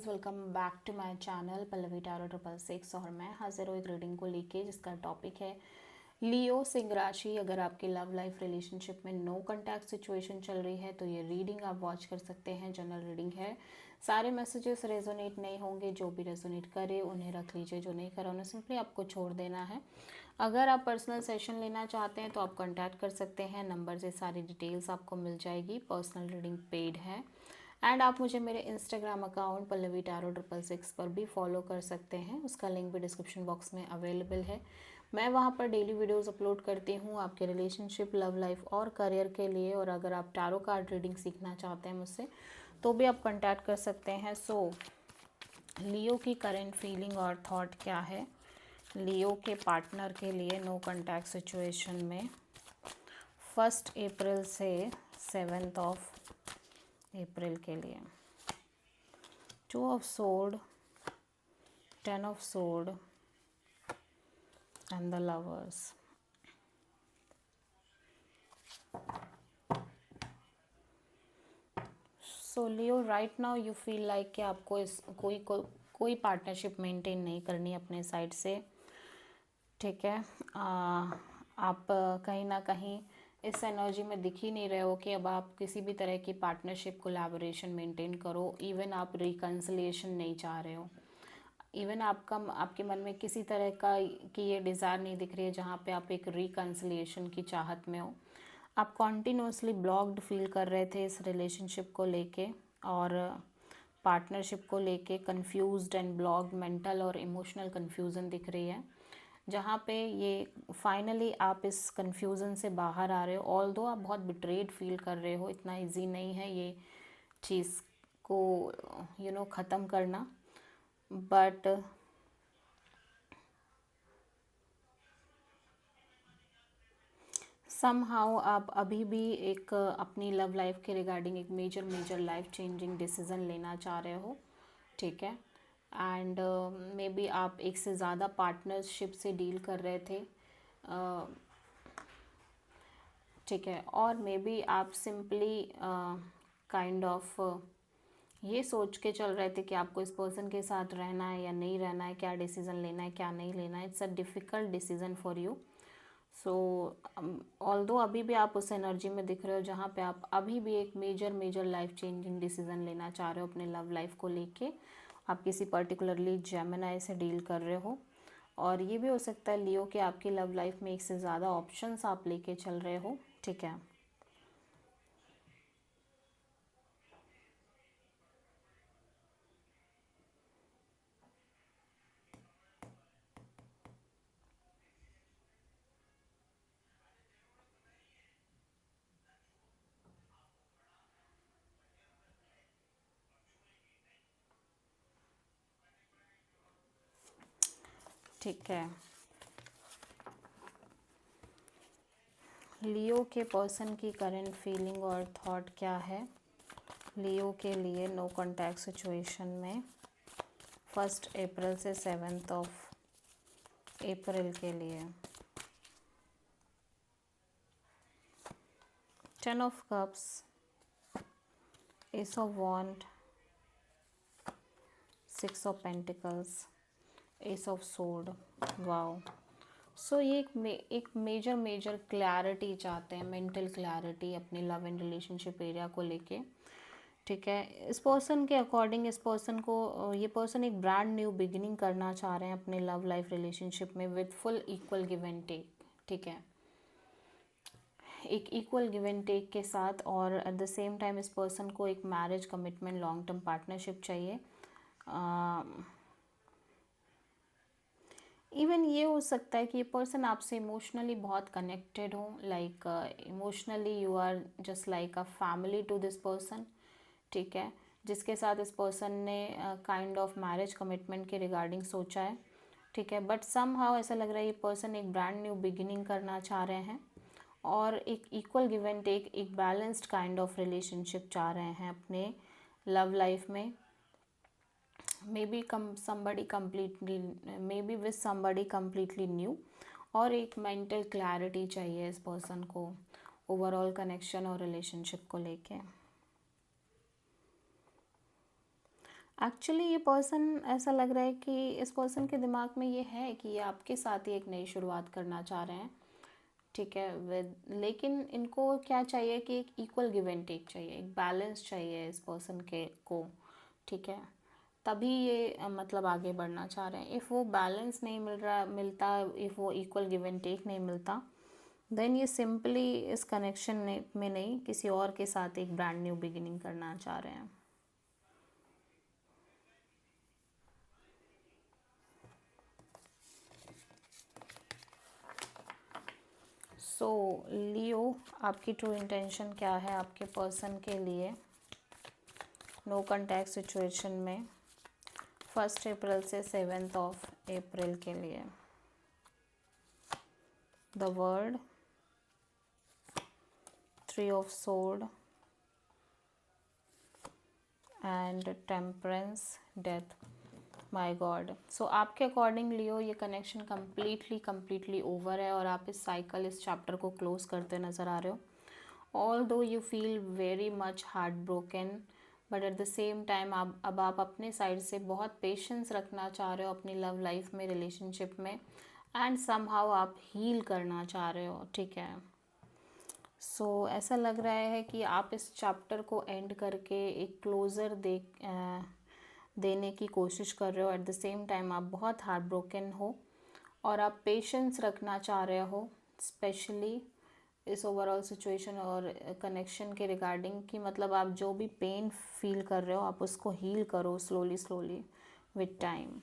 Welcome back to my channel Pallavi tarot 666 और मैं हाजिर हूँ एक रीडिंग को लेके जिसका टॉपिक है लियो सिंह राशि। अगर आपकी लव लाइफ रिलेशनशिप में नो कांटेक्ट सिचुएशन चल रही है तो ये रीडिंग आप वॉच कर सकते हैं। जनरल रीडिंग है, सारे मैसेजेस रेजोनेट नहीं होंगे, जो भी रेजोनेट करे उन्हें रख लीजिए, जो नहीं करा उन्हें सिंपली आपको छोड़ देना है। अगर आप पर्सनल सेशन लेना चाहते हैं तो आप कॉन्टैक्ट कर सकते हैं, नंबर से सारी डिटेल्स आपको मिल जाएगी। पर्सनल रीडिंग पेड है एंड आप मुझे मेरे इंस्टाग्राम अकाउंट पल्लवी टैरो 666 पर भी फॉलो कर सकते हैं, उसका लिंक भी डिस्क्रिप्शन बॉक्स में अवेलेबल है। मैं वहाँ पर डेली वीडियोस अपलोड करती हूँ आपके रिलेशनशिप, लव लाइफ और करियर के लिए। और अगर आप टैरो कार्ड रीडिंग सीखना चाहते हैं मुझसे तो भी आप कॉन्टैक्ट कर सकते हैं। सो लियो की करंट फीलिंग और थॉट क्या है लियो के पार्टनर के लिए नो कॉन्टैक्ट सिचुएशन में 1 अप्रैल से 7 अप्रैल के लिए। 2 of sword, 10 of sword and the lovers. So Leo, right now you feel like कि आपको कोई पार्टनरशिप मेंटेन नहीं करनी अपने साइड से, ठीक है। आप कहीं ना कहीं इस एनर्जी में दिख ही नहीं रहे हो कि अब आप किसी भी तरह की पार्टनरशिप कोलैबोरेशन मेंटेन करो। इवन आप रिकन्सिलिएशन नहीं चाह रहे हो। इवन आपके मन में किसी तरह का कि ये डिज़ायर नहीं दिख रही है जहाँ पे आप एक रिकन्सिलिएशन की चाहत में हो। आप कॉन्टिन्यूसली ब्लॉक्ड फील कर रहे थे इस रिलेशनशिप को लेके और पार्टनरशिप को लेके कंफ्यूज्ड एंड ब्लॉक्ड, मेंटल और इमोशनल कंफ्यूजन दिख रही है, जहाँ पे ये फाइनली आप इस कंफ्यूजन से बाहर आ रहे हो। ऑल्दो आप बहुत बिट्रेड फील कर रहे हो, इतना इजी नहीं है ये चीज़ को ख़त्म करना, बट समहाउ आप अभी भी एक अपनी लव लाइफ के रिगार्डिंग एक मेजर लाइफ चेंजिंग डिसीज़न लेना चाह रहे हो, ठीक है। एंड मे बी आप एक से ज़्यादा पार्टनरशिप से डील कर रहे थे, ठीक है। और मे बी आप सिंपली काइंड ऑफ ये सोच के चल रहे थे कि आपको इस पर्सन के साथ रहना है या नहीं रहना है, क्या डिसीज़न लेना है क्या नहीं लेना है। It's a difficult decision for you. So although अभी भी आप उस एनर्जी में दिख रहे हो जहाँ पे आप अभी भी एक मेजर लाइफ चेंजिंग डिसीज़न लेना चाह रहे हो अपने लव लाइफ को लेके। आप किसी पर्टिकुलरली जेमिनी से डील कर रहे हो और ये भी हो सकता है लियो कि आपकी लव लाइफ में एक से ज़्यादा ऑप्शंस आप लेके चल रहे हो, ठीक है। ठीक है, लियो के पर्सन की करंट फीलिंग और थॉट क्या है लियो के लिए नो कॉन्टैक्ट सिचुएशन में 1 अप्रैल से 7 अप्रैल के लिए। 10 of cups, ace of wand, 6 of pentacles, ace of sword. Wow. So ये एक मेजर क्लैरिटी चाहते हैं, मेंटल क्लैरिटी अपने लव एंड रिलेशनशिप एरिया को लेके, ठीक है। इस पर्सन के अकॉर्डिंग ये पर्सन एक ब्रांड न्यू बिगिनिंग करना चाह रहे हैं अपने लव लाइफ रिलेशनशिप में with full equal give and take, ठीक है। एक इक्वल गिव एंड टेक के साथ, और एट द सेम टाइम इस पर्सन को एक marriage commitment, long term partnership चाहिए। इवन ये हो सकता है कि ये पर्सन आपसे इमोशनली बहुत कनेक्टेड हो, like emotionally you are just like a family to this person, ठीक है, जिसके साथ इस पर्सन ने काइंड ऑफ मैरिज कमिटमेंट के रिगार्डिंग सोचा है, ठीक है। बट समहाउ ऐसा लग रहा है ये पर्सन एक ब्रांड न्यू बिगिनिंग करना चाह रहे हैं और एक इक्वल गिव एंड टेक, एक बैलेंस्ड काइंड ऑफ रिलेशनशिप चाह रहे हैं अपने लव लाइफ में। maybe with somebody completely new, और एक मेंटल क्लैरिटी चाहिए इस पर्सन को ओवरऑल कनेक्शन और रिलेशनशिप को लेके। एक्चुअली ये पर्सन, ऐसा लग रहा है कि इस पर्सन के दिमाग में ये है कि ये आपके साथ ही एक नई शुरुआत करना चाह रहे हैं, ठीक है। विद, लेकिन इनको क्या चाहिए कि एक इक्वल गिव एंड टेक चाहिए, एक बैलेंस चाहिए इस पर्सन के को, ठीक है। तभी ये मतलब आगे बढ़ना चाह रहे हैं। इफ़ वो बैलेंस नहीं मिलता, इफ़ वो इक्वल गिव एंड टेक नहीं मिलता, देन ये सिंपली इस कनेक्शन में नहीं, किसी और के साथ एक ब्रांड न्यू बिगिनिंग करना चाह रहे हैं। सो लियो, आपकी ट्रू इंटेंशन क्या है आपके पर्सन के लिए नो कॉन्टैक्ट सिचुएशन में 1 अप्रैल से 7 अप्रैल के लिए? The world, 3 of sword and temperance, death. My god. So आपके अकॉर्डिंग लियो, ये कनेक्शन कम्प्लीटली ओवर है और आप इस साइकिल, इस चैप्टर को क्लोज करते नज़र आ रहे हो। ऑल दो you feel very much heart broken, but at the same time अब आप अपने साइड से बहुत पेशेंस रखना चाह रहे हो अपनी लव लाइफ में, रिलेशनशिप में, एंड समहाउ आप हील करना चाह रहे हो, ठीक है। सो ऐसा लग रहा है कि आप इस चैप्टर को एंड करके एक क्लोज़र देने की कोशिश कर रहे हो। एट द सेम टाइम आप बहुत हार्ट ब्रोकन हो और आप पेशेंस रखना चाह रहे हो, स्पेशली इस ओवरऑल सिचुएशन और कनेक्शन के रिगार्डिंग, कि मतलब आप जो भी पेन फील कर रहे हो आप उसको हील करो स्लोली विद टाइम,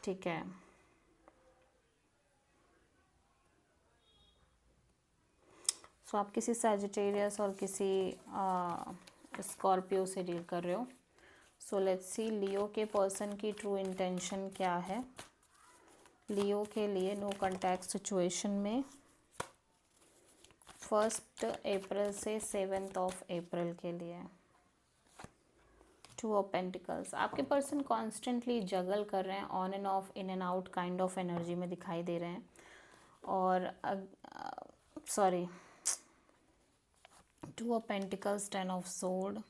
ठीक है। सो आप किसी सैजिटेरियस और किसी स्कॉर्पियो से डील कर रहे हो। सो लेट्स सी लियो के पर्सन की ट्रू इंटेंशन क्या है लियो के लिए नो कॉन्टैक्ट सिचुएशन में 1 अप्रैल से 7 अप्रैल के लिए। 2 ऑफ पेंटिकल्स। आपके पर्सन कॉन्स्टेंटली जगल कर रहे हैं, on end of, in and out kind of energy में दिखाई दे रहे हैं। और sorry, 2 of pentacles, 10 of sword,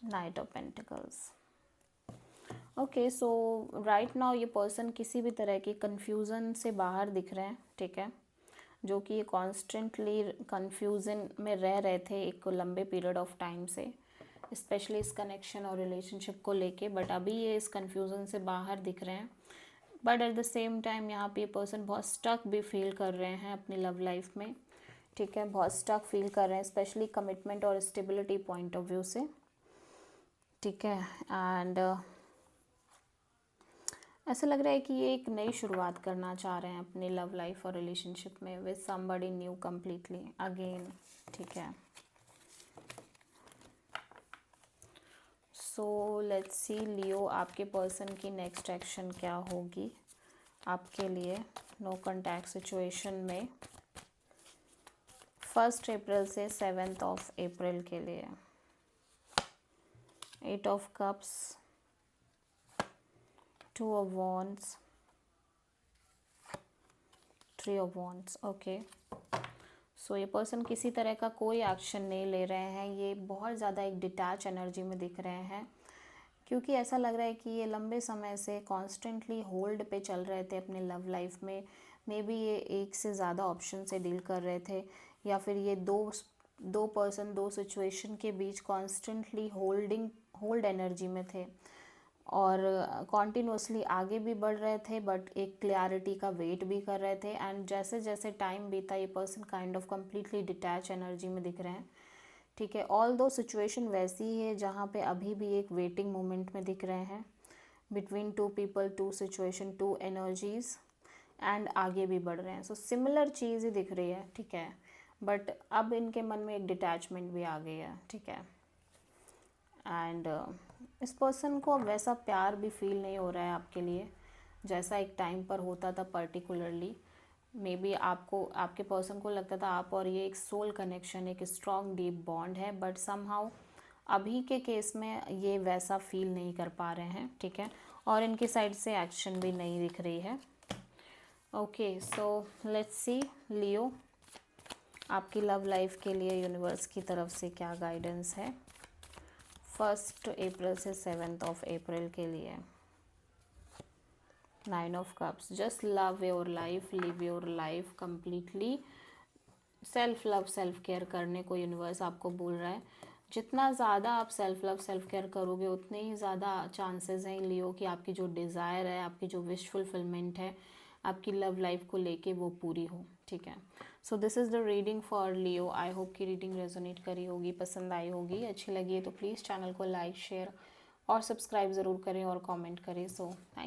night of pentacles. Okay, so right now ये पर्सन किसी भी तरह की कन्फ्यूज़न से बाहर दिख रहे हैं, ठीक है, जो कि ये कॉन्स्टेंटली कन्फ्यूज़न में रह रहे थे एक लंबे पीरियड ऑफ टाइम से, स्पेशली इस कनेक्शन और रिलेशनशिप को लेके, बट अभी ये इस कन्फ्यूज़न से बाहर दिख रहे हैं। But at the same time यहाँ पे ये पर्सन बहुत स्टक भी फील कर रहे हैं अपनी लव लाइफ में, ठीक है, बहुत स्टक फील कर रहे हैं, स्पेशली कमिटमेंट और स्टेबिलिटी पॉइंट ऑफ व्यू से, ठीक है। एंड ऐसा लग रहा है कि ये एक नई शुरुआत करना चाह रहे हैं अपनी लव लाइफ और रिलेशनशिप में with somebody new completely again, ठीक है। सो लेट्स सी लियो, आपके पर्सन की नेक्स्ट एक्शन क्या होगी आपके लिए नो कॉन्टैक्ट सिचुएशन में 1 अप्रैल से 7 अप्रैल के लिए। 8 of cups, 2 of wands, 3 of wands. Okay, so ये पर्सन किसी तरह का कोई एक्शन नहीं ले रहे हैं, ये बहुत ज़्यादा एक डिटैच एनर्जी में दिख रहे हैं, क्योंकि ऐसा लग रहा है कि ये लंबे समय से कॉन्स्टेंटली होल्ड पे चल रहे थे अपने लव लाइफ में। मे बी ये एक से ज़्यादा ऑप्शन से डील कर रहे थे, या फिर ये दो पर्सन, दो सिचुएशन के बीच कॉन्स्टेंटली होल्ड एनर्जी में थे और कॉन्टिन्यूसली आगे भी बढ़ रहे थे, बट एक क्लैरिटी का वेट भी कर रहे थे। एंड जैसे जैसे टाइम बीता ये person kind of completely detach energy में दिख रहे हैं, ठीक है। ऑल दो सिचुएशन वैसी ही है जहाँ पे अभी भी एक वेटिंग मोमेंट में दिख रहे हैं between 2 people, 2 situation, 2 energies, and आगे भी बढ़ रहे हैं। सो सिमिलर चीज़ ही दिख रही है, ठीक है, बट अब इनके मन में एक डिटैचमेंट भी आ गई है, ठीक है। एंड इस पर्सन को अब वैसा प्यार भी फील नहीं हो रहा है आपके लिए जैसा एक टाइम पर होता था। पर्टिकुलरली मे बी आपको, आपके पर्सन को लगता था आप और ये एक सोल कनेक्शन, एक स्ट्रॉन्ग डीप बॉन्ड है, बट समहाउ अभी के केस में ये वैसा फील नहीं कर पा रहे हैं, ठीक है, और इनकी साइड से एक्शन भी नहीं दिख रही है। ओके, सो लेट्स सी लियो, आपकी लव लाइफ के लिए यूनिवर्स की तरफ से क्या गाइडेंस है 1 अप्रैल से 7 अप्रैल के लिए। 9 of cups, just love your life, live your life completely. Self love self care करने को यूनिवर्स आपको बोल रहा है। जितना ज़्यादा आप सेल्फ लव सेल्फ केयर करोगे उतने ही ज़्यादा चांसेस हैं लियो कि आपकी जो डिज़ायर है, आपकी जो विश फुलफिलमेंट है आपकी लव लाइफ को लेके वो पूरी हो। ठीक है, so this is the reading for Leo. I hope कि रीडिंग रेजोनेट करी होगी, पसंद आई होगी। अच्छी लगी है तो प्लीज़ चैनल को लाइक शेयर और सब्सक्राइब ज़रूर करें और कमेंट करें। So thank